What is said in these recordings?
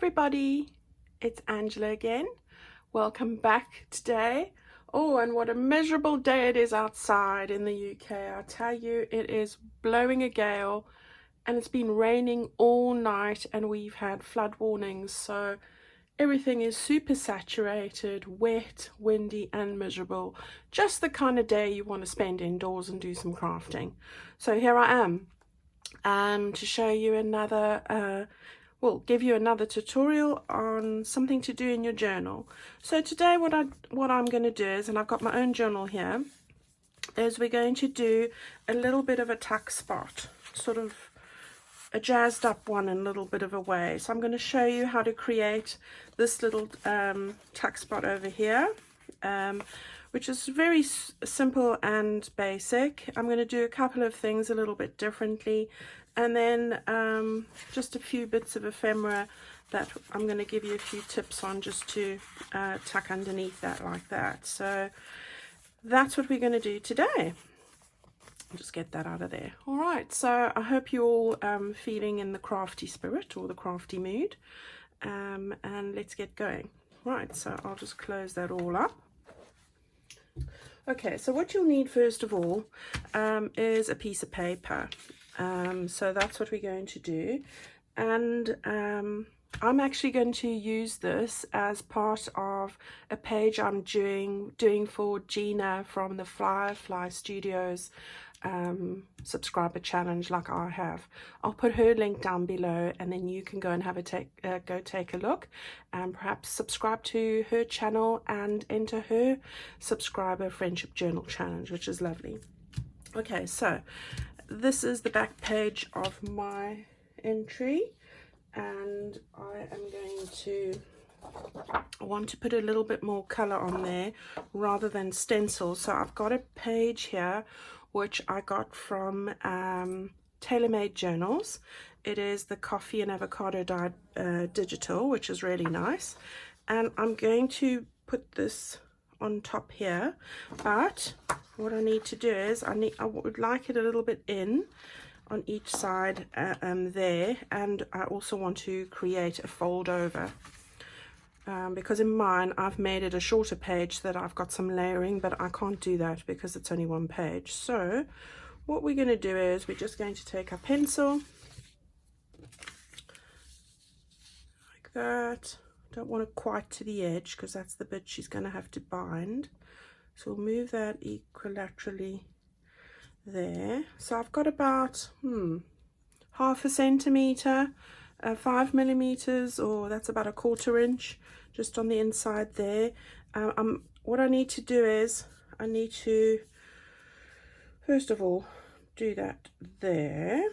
everybody, it's Angela again. Welcome back today. Oh, and what a miserable day it is outside in the UK. I tell you, it is blowing a gale and it's been raining all night and we've had flood warnings, so everything is super saturated, wet, windy and miserable. Just the kind of day you want to spend indoors and do some crafting. So here I am to show you another give you another tutorial on something to do in your journal. So today what I'm going to do is, and I've got my own journal here, is we're going to do a little bit of a tuck spot, sort of a jazzed up one in a little bit of a way. So I'm going to show you how to create this little tuck spot over here, which is very simple and basic. I'm going to do a couple of things a little bit differently, and then just a few bits of ephemera that I'm going to give you a few tips on, just to tuck underneath that like that. So that's what we're going to do today. I'll just get that out of there. All right, so I hope you're all feeling in the crafty spirit or the crafty mood, and let's get going. Right, so I'll just close that all up. Okay, so what you'll need first of all is a piece of paper. So that's what we're going to do, and I'm actually going to use this as part of a page I'm doing for Gina from the Firefly Studios subscriber challenge, like I have. I'll put her link down below, and then you can go and have a go take a look, and perhaps subscribe to her channel and enter her subscriber friendship journal challenge, which is lovely. Okay, so this is the back page of my entry, and I want to put a little bit more color on there rather than stencil. So I've got a page here which I got from TaylorMade Journals. It is the Coffee and Avocado Dyed digital, which is really nice, and I'm going to put this on top here, but what I need to do is I would like it a little bit in on each side there, and I also want to create a fold over because in mine I've made it a shorter page so that I've got some layering, but I can't do that because it's only one page. So what we're going to do is we're just going to take our pencil like that. Don't want it quite to the edge because that's the bit she's going to have to bind, so we'll move that equilaterally there. So I've got about half a centimeter, 5 millimeters, or that's about a 1/4 inch just on the inside there. What I need to do is I need to first of all do that there,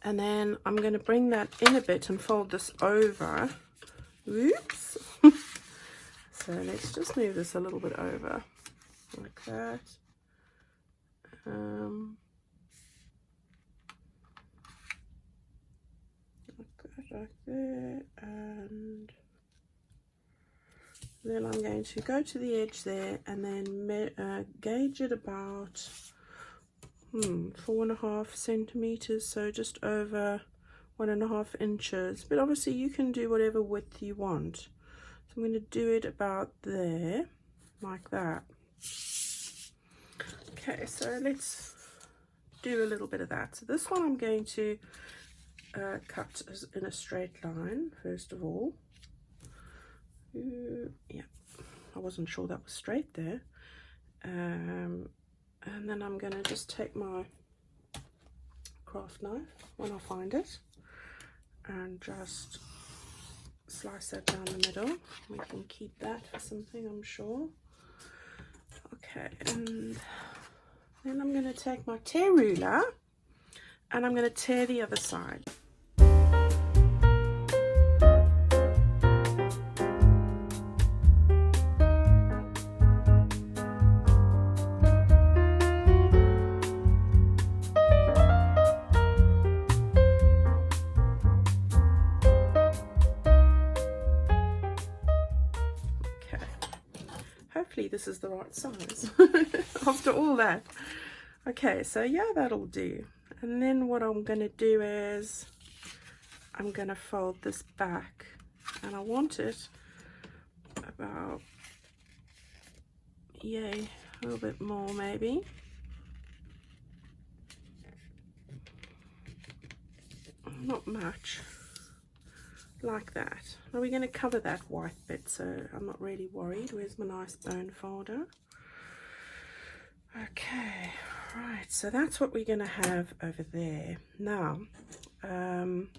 and then I'm going to bring that in a bit and fold this over. Oops. So let's just move this a little bit over like that. Like there, and then I'm going to go to the edge there and then gauge it about 4.5 centimeters, so just over 1.5 inches, but obviously you can do whatever width you want. So I'm going to do it about there like that. Okay, so let's do a little bit of that. So this one I'm going to cut in a straight line first of all. Yeah, I wasn't sure that was straight there. And then I'm going to just take my craft knife when I find it and just slice that down the middle. We can keep that for something, I'm sure. Okay, and then I'm going to take my tear ruler and I'm going to tear the other side. Hopefully this is the right size after all that. Okay, so yeah, that'll do. And then what I'm going to do is I'm going to fold this back, and I want it about, yay, a little bit more maybe. Not much, like that. Now we're going to cover that white bit, so I'm not really worried. Where's my nice bone folder? Okay, right, so that's what we're going to have over there. Now, I'm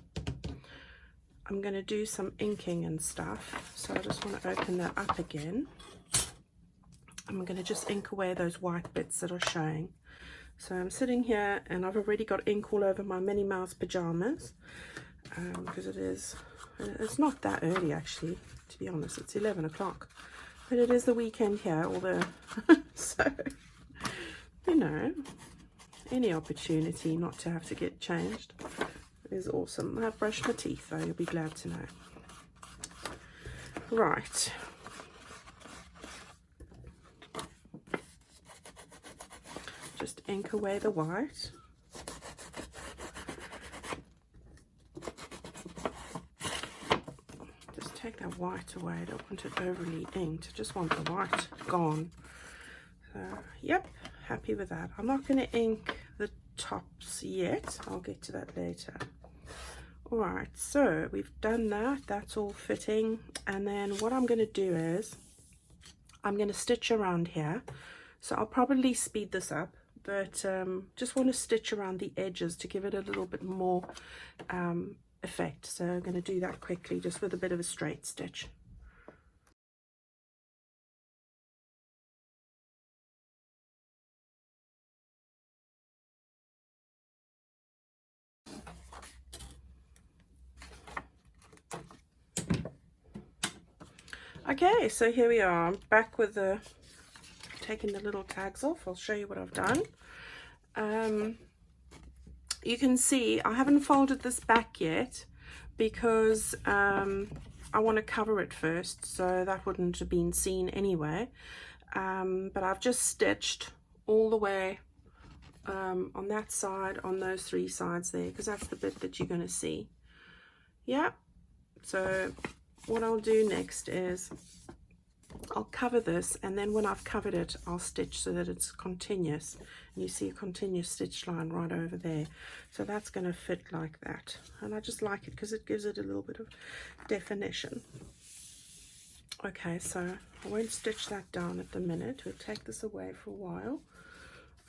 going to do some inking and stuff, so I just want to open that up again. I'm going to just ink away those white bits that are showing. So I'm sitting here and I've already got ink all over my Minnie Mouse pajamas, because it's not that early actually, to be honest. It's 11 o'clock, but it is the weekend here, although so you know, any opportunity not to have to get changed is awesome. I've brushed my teeth though, you'll be glad to know. Right, just ink away the white. Just take that white away. I don't want it overly inked, I just want the white gone. So yep, happy with that. I'm not going to ink the tops yet, I'll get to that later. Alright, so we've done that, that's all fitting, and then what I'm going to do is I'm going to stitch around here. So I'll probably speed this up, but just want to stitch around the edges to give it a little bit more effect. So I'm going to do that quickly just with a bit of a straight stitch. Okay, so here we are. I'm back with the taking the little tags off. I'll show you what I've done. You can see I haven't folded this back yet because I want to cover it first, so that wouldn't have been seen anyway. But I've just stitched all the way on that side, on those three sides there, because that's the bit that you're going to see. Yeah, so what I'll do next is I'll cover this, and then when I've covered it I'll stitch so that it's continuous, and you see a continuous stitch line right over there. So that's going to fit like that, and I just like it because it gives it a little bit of definition. Okay, so I won't stitch that down at the minute. We'll take this away for a while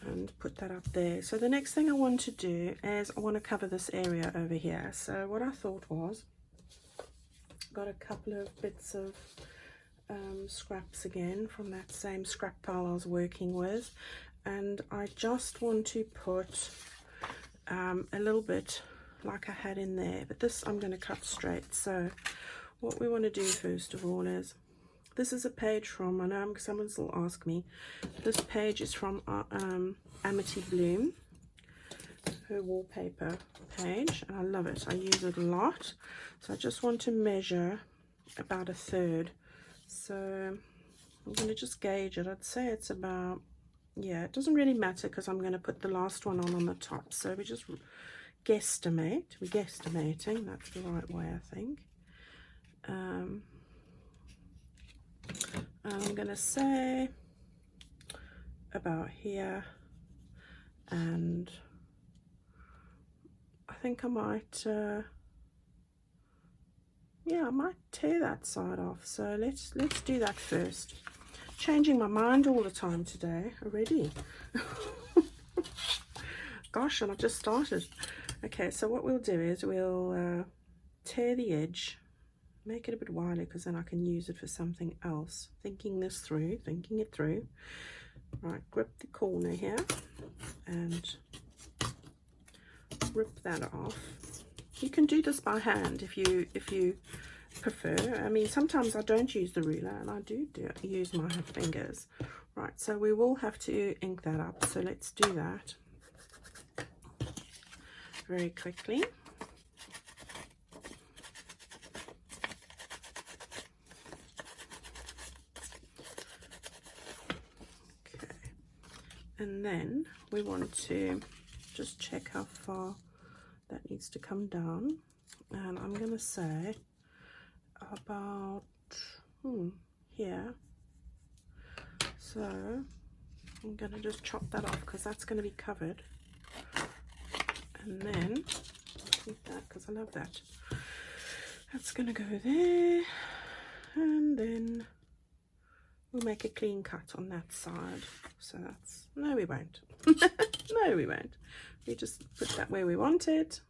and put that up there. So the next thing I want to do is I want to cover this area over here. So what I thought was, got a couple of bits of scraps again from that same scrap pile I was working with, and I just want to put a little bit like I had in there, but this I'm going to cut straight. So what we want to do first of all is, this is a page from, I know someone will ask me, this page is from Amity Bloom, her wallpaper page, and I love it. I use it a lot. So I just want to measure about 1/3. So I'm going to just gauge it. I'd say it's about, yeah, it doesn't really matter because I'm going to put the last one on the top. So we just guesstimate. We're guesstimating. That's the right way, I think. I'm going to say about here, and I think I might yeah, I might tear that side off. So let's do that first. Changing my mind all the time today already. Gosh, and I've just started. Okay, so what we'll do is we'll tear the edge, make it a bit wider because then I can use it for something else. Thinking it through. Right, grip the corner here and rip that off. You can do this by hand if you prefer. I mean, sometimes I don't use the ruler and I do use my fingers. Right, so we will have to ink that up, so let's do that very quickly. Okay, and then we want to just check how far that needs to come down. and I'm going to say about here. So I'm going to just chop that off because that's going to be covered, and then I'll keep that because I love that. That's going to go there, and then we'll make a clean cut on that side. So that's, no we won't. No we won't. We just put that where we want it,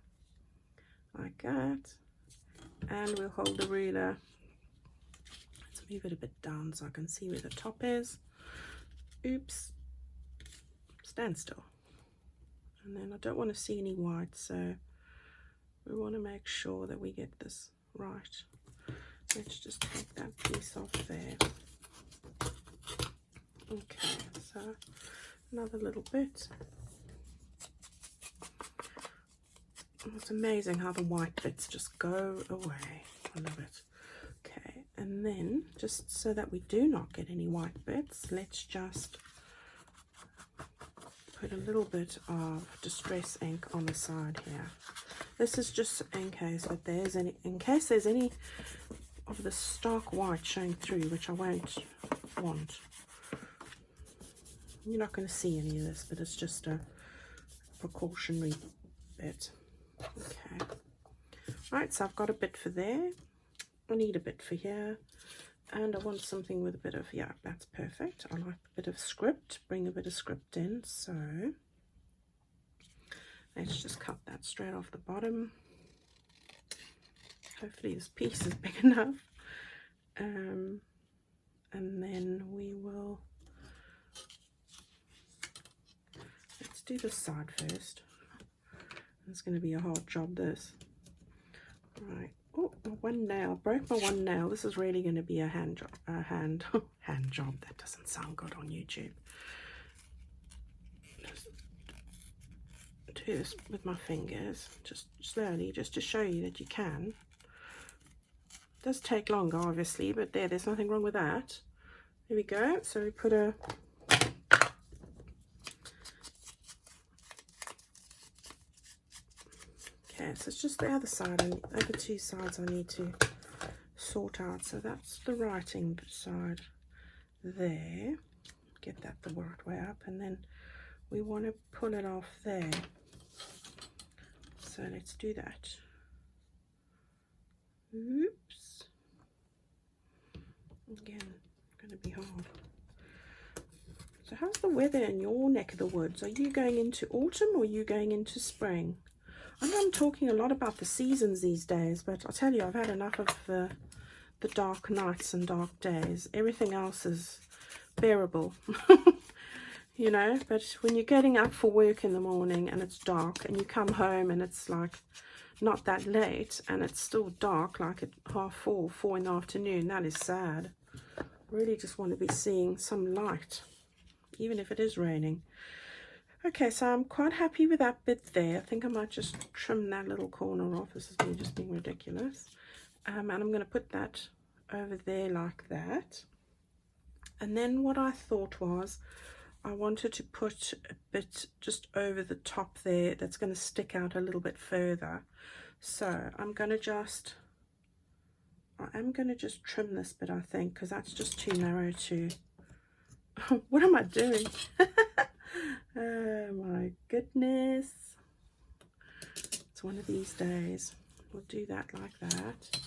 like that, and we'll hold the ruler. Let's move it a bit down so I can see where the top is. Oops, stand still. And then I don't want to see any white, so we want to make sure that we get this right. Let's just take that piece off there. Okay, so another little bit. It's amazing how the white bits just go away. I love it. Okay, and then just so that we do not get any white bits, let's just put a little bit of distress ink on the side here. This is just in case that there's any of the stark white showing through, which I won't want. You're not going to see any of this, but it's just a precautionary bit. Okay, right, so I've got a bit for there, I need a bit for here, and I want something with a bit of, yeah, that's perfect. I like a bit of script, bring a bit of script in, so let's just cut that straight off the bottom. Hopefully this piece is big enough, and then we will, let's do this side first. It's going to be a hard job, this. Right. Oh, my one nail. Broke my one nail. This is really going to be a hand job. Hand job. That doesn't sound good on YouTube. Just do this with my fingers, just slowly, just to show you that you can. It does take longer, obviously, but there's nothing wrong with that. There we go. So we put a okay, so it's just the other side, and the other two sides I need to sort out. So that's the writing side there. Get that the right way up, and then we want to pull it off there. So let's do that. Oops. Again, going to be hard. So how's the weather in your neck of the woods? Are you going into autumn or are you going into spring? I know I'm talking a lot about the seasons these days, but I tell you, I've had enough of the dark nights and dark days. Everything else is bearable, you know, but when you're getting up for work in the morning and it's dark, and you come home and it's like not that late and it's still dark, like at 4:30, 4 in the afternoon, that is sad. Really just want to be seeing some light, even if it is raining. Okay, so I'm quite happy with that bit there. I think I might just trim that little corner off. This is me just being ridiculous. And I'm going to put that over there like that. And then what I thought was, I wanted to put a bit just over the top there that's going to stick out a little bit further. So I am going to just trim this bit, I think, because that's just too narrow to... What am I doing? Oh my goodness. It's one of these days. We'll do that like that.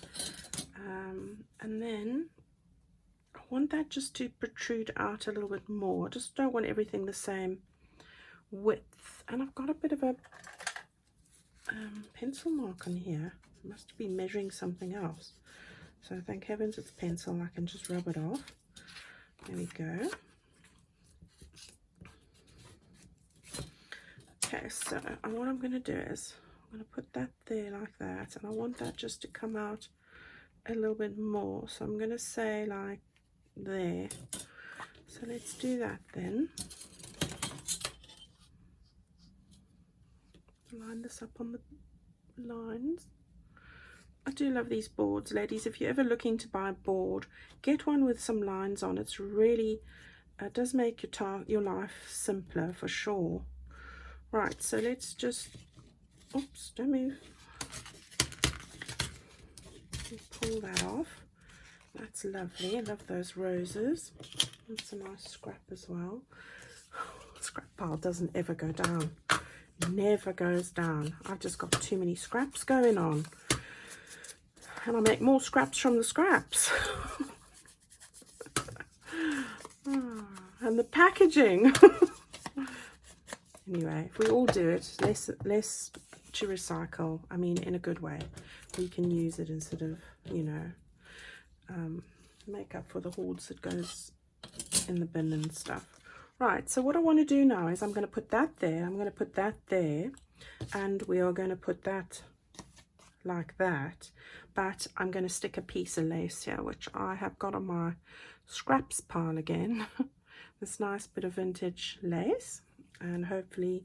And then I want that just to protrude out a little bit more. Just don't want everything the same width. And I've got a bit of a pencil mark on here. I must be measuring something else. So thank heavens it's pencil. I can just rub it off. There we go. Okay, so what I'm going to do is I'm going to put that there like that, and I want that just to come out a little bit more. So I'm going to say like there. So let's do that then. Line this up on the lines. I do love these boards, ladies. If you're ever looking to buy a board, get one with some lines on. It's really does make your life simpler for sure. Right, so let's just, oops, don't move. pull that off. That's lovely. I love those roses. That's a nice scrap as well. Scrap pile doesn't ever go down. Never goes down. I've just got too many scraps going on. And I make more scraps from the scraps. And the packaging. Anyway, if we all do it, less to recycle. I mean, in a good way. We can use it instead of, you know, make up for the hordes that goes in the bin and stuff. Right, so what I want to do now is I'm going to put that there, I'm going to put that there, and we are going to put that like that. But I'm going to stick a piece of lace here, which I have got on my scraps pile again. This nice bit of vintage lace, and hopefully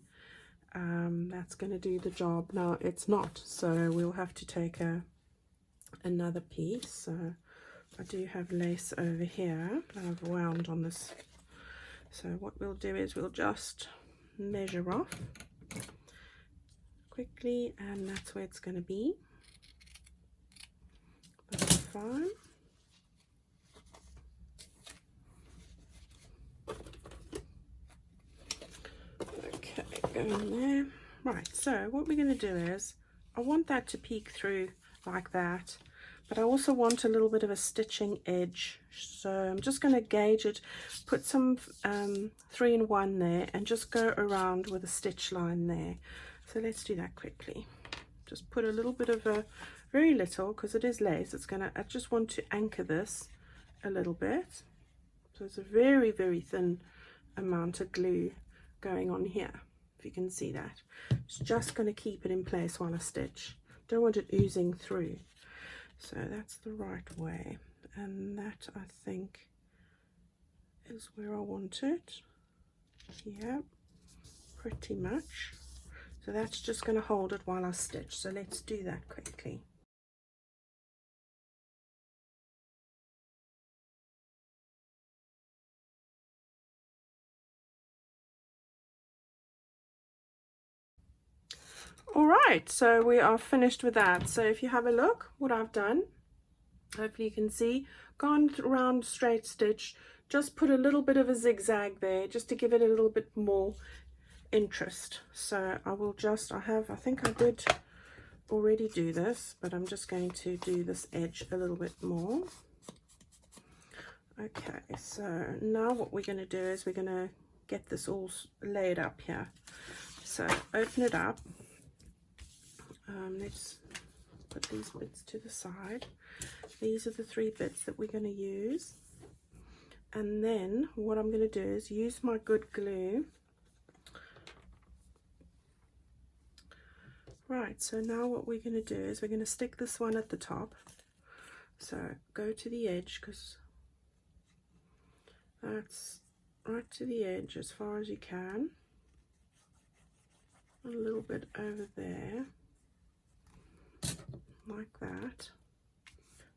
that's going to do the job. Now it's not, so we'll have to take another piece. So I do have lace over here that I've wound on this. So what we'll do is we'll just measure off quickly, and that's where it's going to be. That's fine. Okay, go in there. Right, so what we're going to do is I want that to peek through like that, but I also want a little bit of a stitching edge. So I'm just going to gauge it, put some 3-in-1 there, and just go around with a stitch line there. So let's do that quickly. Just put a little bit of a, very little, because it is lace. It's gonna, I just want to anchor this a little bit. So it's a very, very thin amount of glue going on here, if you can see that. It's just going to keep it in place while I stitch. Don't want it oozing through. So that's the right way, and that I think is where I want it. Yeah, pretty much. So that's just going to hold it while I stitch. So let's do that quickly. All right, so we are finished with that. So if you have a look what I've done, hopefully you can see, gone around straight stitch, just put a little bit of a zigzag there just to give it a little bit more interest. So I will just, I think I did already do this, but I'm just going to do this edge a little bit more. Okay, so now what we're going to do is we're going to get this all laid up here. So open it up. Let's put these bits to the side. These are the 3 bits that we're going to use. And then what I'm going to do is use my good glue. Right, so now what we're going to do is we're going to stick this one at the top. So go to the edge, because that's right to the edge as far as you can. A little bit over there, like that.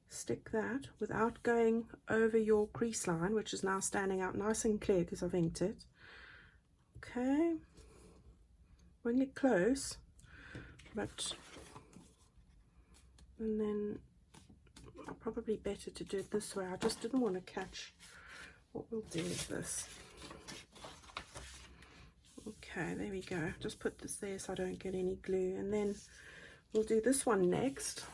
Stick that without going over your crease line, which is now standing out nice and clear because I've inked it. Okay, bring it close, but and then probably better to do it this way. I just didn't want to catch. What we'll do is this. Okay, there we go. Just put this there so I don't get any glue, and then we'll do this one next.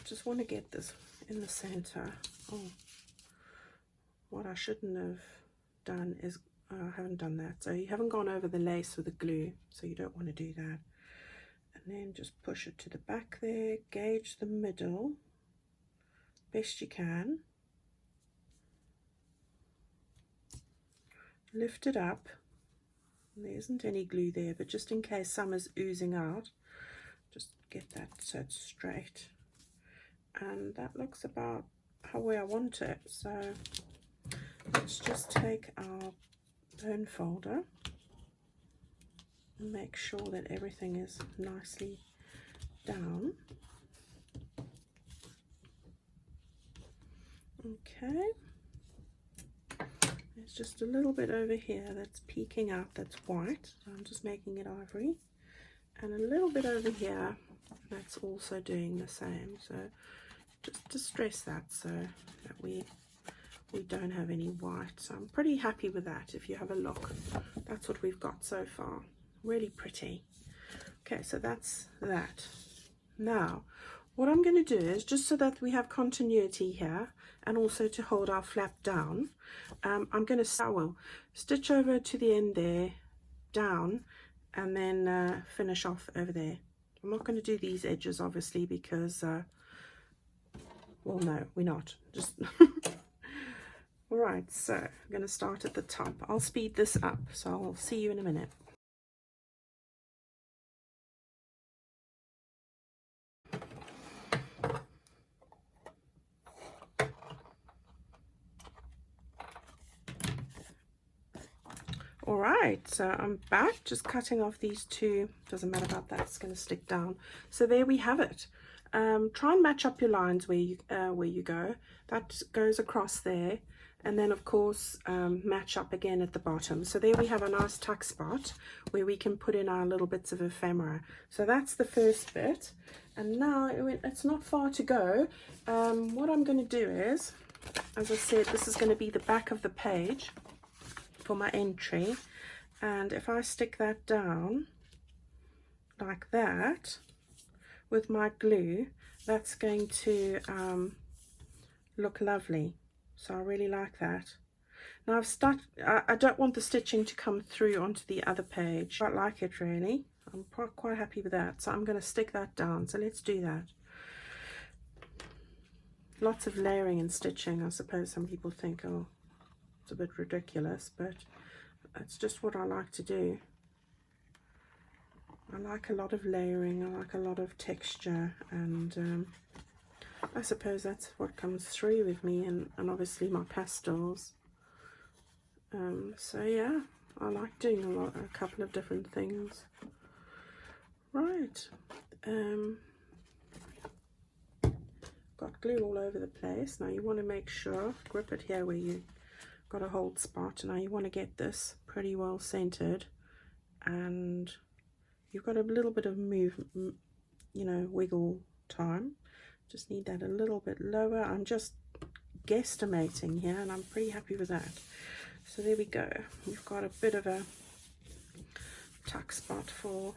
Just want to get this in the center. Oh, what I shouldn't have done is I haven't done that. So you haven't gone over the lace with the glue, so you don't want to do that. And then just push it to the back there, gauge the middle best you can, lift it up. There isn't any glue there, but just in case some is oozing out, just get that so it's straight. And that looks about how I want it. So let's just take our bone folder make sure that everything is nicely down. Okay, there's just a little bit over here that's peeking out, that's white, so I'm just making it ivory, and a little bit over here that's also doing the same. So just to stress that, so that we don't have any white. So I'm pretty happy with that. If you have a look, that's what we've got so far. Really pretty. Okay, so that's that. Now what I'm going to do is, just so that we have continuity here and also to hold our flap down, I'm going to stitch over to the end there, down, and then finish off over there. I'm not going to do these edges obviously because well, no, we're not, just all right. So I'm going to start at the top. I'll speed this up, so I'll see you in a minute. All right, so I'm back, just cutting off these two. Doesn't matter about that, it's going to stick down. So there we have it. Try and match up your lines where you go. That goes across there, and then of course match up again at the bottom. So there we have a nice tuck spot where we can put in our little bits of ephemera. So that's the first bit, and now it's not far to go. What I'm going to do is, as I said, this is going to be the back of the page for my entry, and if I stick that down like that with my glue, that's going to look lovely. So I really like that. Now I don't want the stitching to come through onto the other page. I like it really. I'm quite happy with that, so I'm going to stick that down. So let's do that. Lots of layering and stitching. I suppose some people think, oh, it's a bit ridiculous, but it's just what I like to do. I like a lot of layering, I like a lot of texture, and I suppose that's what comes through with me, and obviously my pastels. So yeah, I like doing a couple of different things. Right, got glue all over the place. Now you want to make sure, grip it here where you got a hold spot. Now you want to get this pretty well centered, and you've got a little bit of wiggle time. Just need that a little bit lower. I'm just guesstimating here, and I'm pretty happy with that. So there we go. We've got a bit of a tuck spot for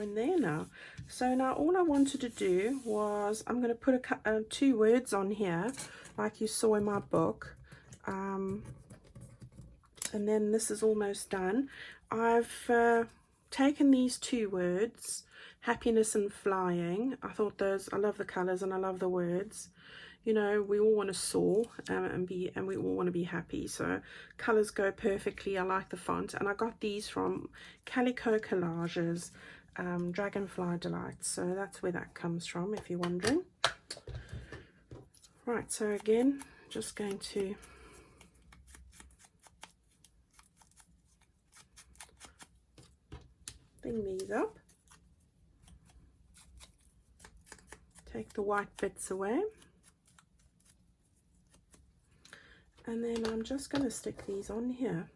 in there now. So now all I wanted to do was, I'm going to put two words on here like you saw in my book. And then this is almost done. I've taken these two words, happiness and flying. I thought those, I love the colors and I love the words. You know, we all want to soar and we all want to be happy. So colors go perfectly. I like the font, and I got these from Calico Collages, Dragonfly Delights. So that's where that comes from, if you're wondering. Right, so again, just going to bring these up, take the white bits away, and then I'm just going to stick these on here.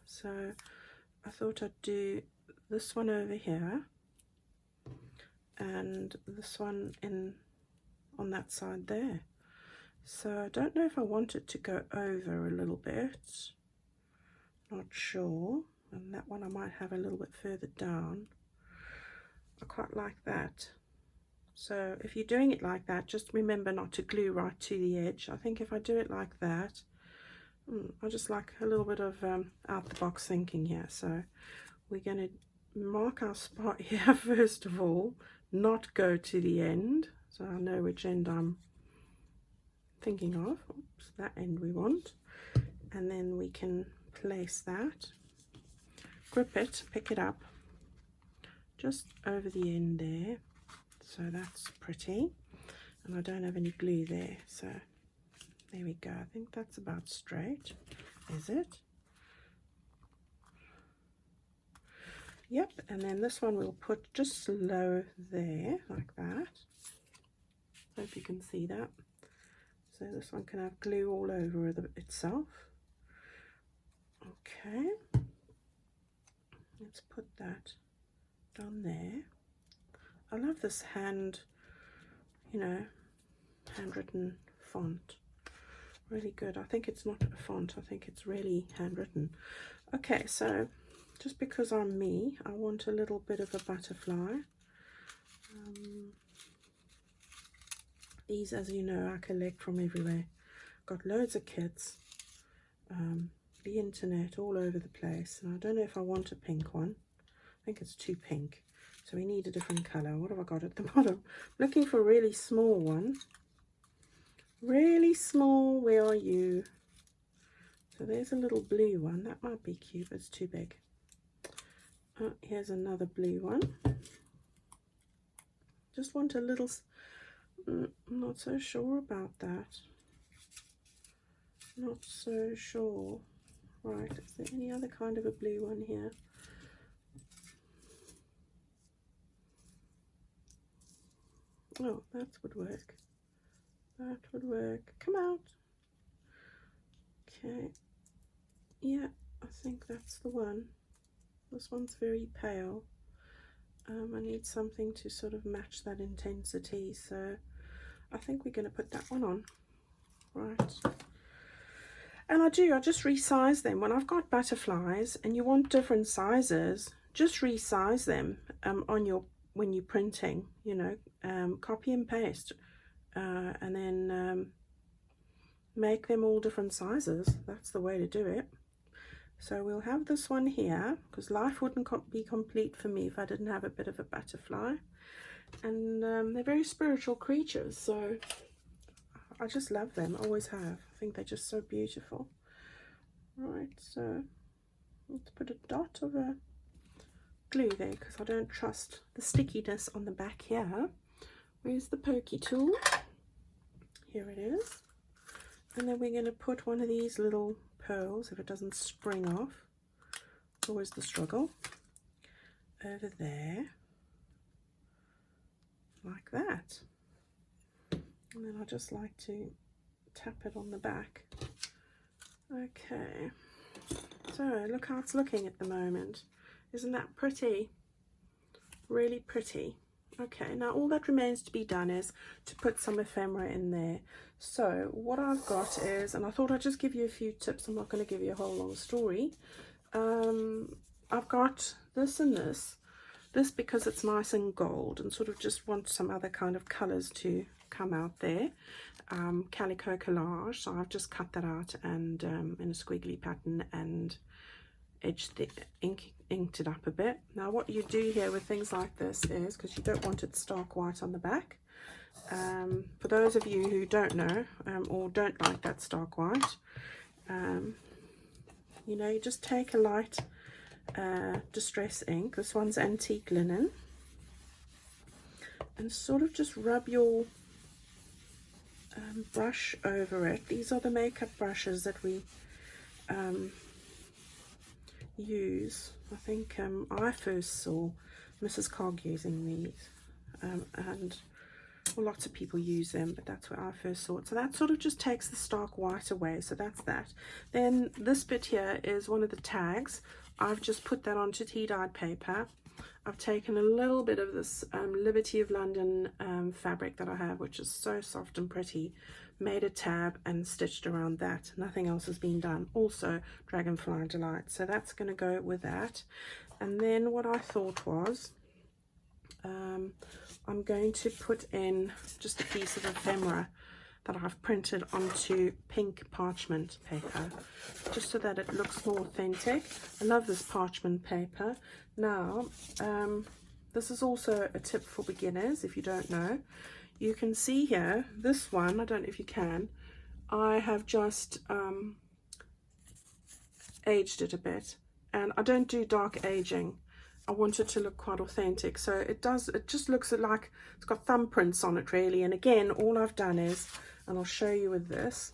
So I thought I'd do this one over here and this one on that side there. So I don't know if I want it to go over a little bit, not sure. And that one I might have a little bit further down. I quite like that. So if you're doing it like that, just remember not to glue right to the edge. I think if I do it like that, I just like a little bit of out the box thinking here. So we're going to mark our spot here first of all, not go to the end, so I know which end I'm thinking of. Oops, that end we want, and then we can place that, grip it, pick it up just over the end there. So that's pretty, and I don't have any glue there, so there we go. I think that's about straight, is it? Yep, and then this one we'll put just low there, like that. Hope you can see that. So this one can have glue all over itself. Okay, let's put that down there. I love this handwritten font. Really good. I think it's not a font, I think it's really handwritten. Okay, so just because I'm me, I want a little bit of a butterfly. These, as you know, I collect from everywhere. Got loads of kits, the internet, all over the place. And I don't know if I want a pink one. I think it's too pink. So we need a different colour. What have I got at the bottom? Looking for a really small one. Really small, where are you? So there's a little blue one. That might be cute, but it's too big. Oh, here's another blue one. Just want a little... I'm not so sure about that. Not so sure. Right, is there any other kind of a blue one here? Oh, that would work. That would work. Come out. Okay. Yeah, I think that's the one. This one's very pale. I need something to sort of match that intensity, so I think we're going to put that one on. Right. And I just resize them. When I've got butterflies and you want different sizes, just resize them when you're printing, copy and paste, and then make them all different sizes. That's the way to do it. So we'll have this one here, because life wouldn't be complete for me if I didn't have a bit of a butterfly. And they're very spiritual creatures, so I just love them, always have. I think they're just so beautiful. Right, so let's put a dot of a glue there, because I don't trust the stickiness on the back here. Where's the pokey tool? Here it is. And then we're going to put one of these little pearls, if it doesn't spring off, always the struggle, over there, like that. And then I just like to tap it on the back. Okay, so look how it's looking at the moment. Isn't that pretty? Really pretty. Okay, now all that remains to be done is to put some ephemera in there. So what I've got is, and I thought I'd just give you a few tips, I'm not going to give you a whole long story. I've got this and this because it's nice and gold, and sort of just want some other kind of colours to come out there. Calico collage, so I've just cut that out and in a squiggly pattern and inked it up a bit. Now what you do here with things like this is, because you don't want it stark white on the back, for those of you who don't know or don't like that stark white, you just take a light distress ink, this one's antique linen, and sort of just rub your brush over it. These are the makeup brushes that we use. I think I first saw Mrs. Cog using these, and well, lots of people use them, but that's where I first saw it. So that sort of just takes the stark white away, so that's that. Then this bit here is one of the tags. I've just put that onto tea-dyed paper. I've taken a little bit of this Liberty of London fabric that I have, which is so soft and pretty, made a tab and stitched around that. Nothing else has been done. Also Dragonfly Delight, so that's going to go with that. And then what I thought was I'm going to put in just a piece of ephemera that I've printed onto pink parchment paper, just so that it looks more authentic. I love this parchment paper. Now, this is also a tip for beginners if you don't know. You can see here, this one, I don't know if you can, I have just aged it a bit, and I don't do dark aging. I want it to look quite authentic, so it just looks like it's got thumbprints on it really. And again, all I've done is, and I'll show you with this,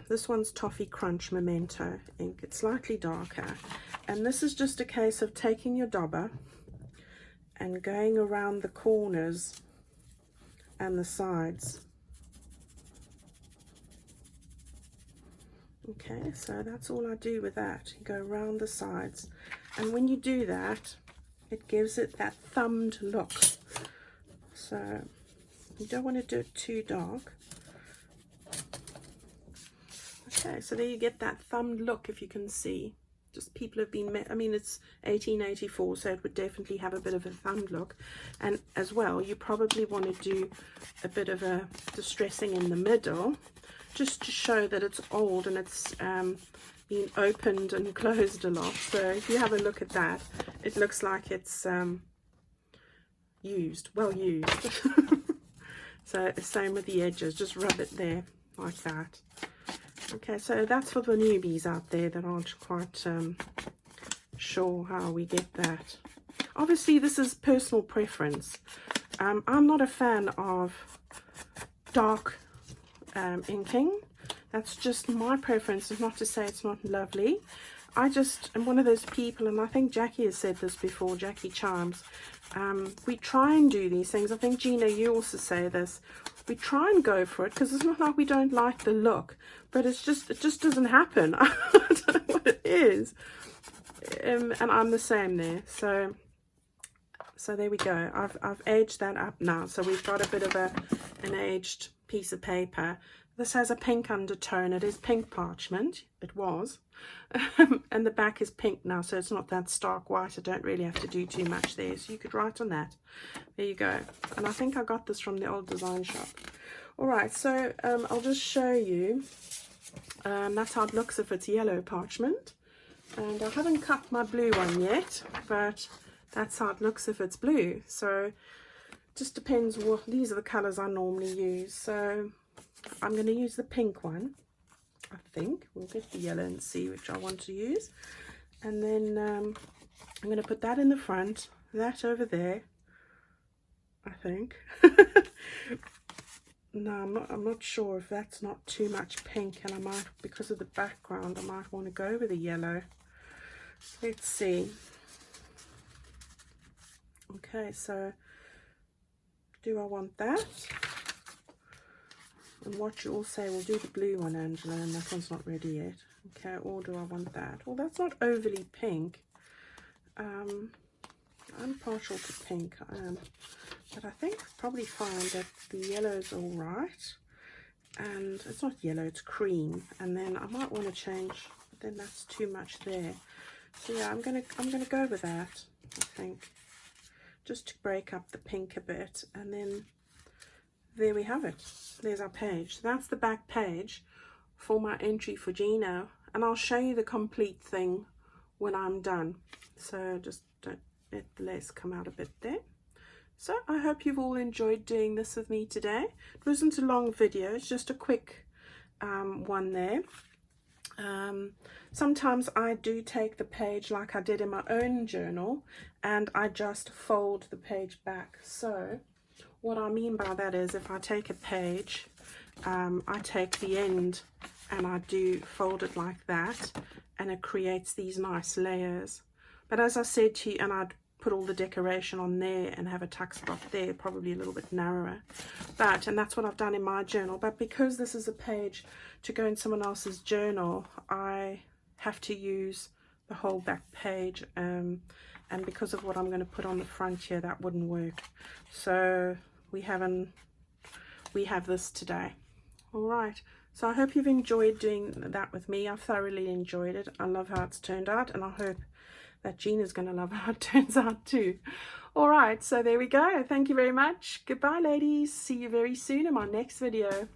this one's Toffee Crunch Memento ink. It's slightly darker, And this is just a case of taking your dauber and going around the corners and the sides. Okay, so that's all I do with that. You go around the sides, and when you do that, it gives it that thumbed look. So you don't want to do it too dark. Okay, so there you get that thumbed look, if you can see. Just people have been, I mean, it's 1884, so it would definitely have a bit of a thumbed look. And as well, you probably want to do a bit of a distressing in the middle, just to show that it's old and it's been opened and closed a lot. So if you have a look at that, it looks like it's well used. So same with the edges, just rub it there like that. Okay, so that's for the newbies out there that aren't quite sure how we get that. Obviously, this is personal preference. I'm not a fan of dark inking. That's just my preference. It's not to say it's not lovely. I just am one of those people, and I think Jackie has said this before, Jackie Chimes. We try and do these things. I think, Gina, you also say this. We try and go for it because it's not like we don't like the look, but it just doesn't happen. I don't know what it is. And I'm the same there. So there we go. I've aged that up now. So we've got a bit of an aged piece of paper. This has a pink undertone. It is pink parchment. It was. And the back is pink now, so it's not that stark white. I don't really have to do too much there, so you could write on that. There you go. And I think I got this from the old design shop. All right, so I'll just show you. That's how it looks if it's yellow parchment. And I haven't cut my blue one yet, but that's how it looks if it's blue. So just depends what, these are the colors I normally use. So I'm going to use the pink one. I think we'll get the yellow and see which I want to use, and then I'm going to put that in the front, that over there, I think. No, I'm not sure if that's not too much pink, and I might, because of the background, I might want to go with the yellow. Let's see. Okay, so do I want that? And what you all say, we'll do the blue one, Angela, and that one's not ready yet. Okay, or do I want that? Well, that's not overly pink. I'm partial to pink, I am. But I think I'll probably find that the yellow's all right. And it's not yellow, it's cream. And then I might want to change, but then that's too much there. So yeah, I'm gonna go with that, I think. Just to break up the pink a bit, and then there we have it. There's our page. That's the back page for my entry for Gino, and I'll show you the complete thing when I'm done. So just don't let the lace come out a bit there. So I hope you've all enjoyed doing this with me today. It wasn't a long video, it's just a quick one there. Sometimes I do take the page like I did in my own journal, and I just fold the page back. So what I mean by that is, if I take a page, I take the end and I do fold it like that, and it creates these nice layers. But as I said to you, and I'd put all the decoration on there and have a tuck spot there, probably a little bit narrower. And that's what I've done in my journal. But because this is a page to go in someone else's journal, I have to use the whole back page. And because of what I'm going to put on the front here, that wouldn't work. So we have this today. All right, so I hope you've enjoyed doing that with me. I've thoroughly enjoyed it. I love how it's turned out, and I hope that Gina's going to love how it turns out too. All right, so there we go. Thank you very much. Goodbye, ladies. See you very soon in my next video.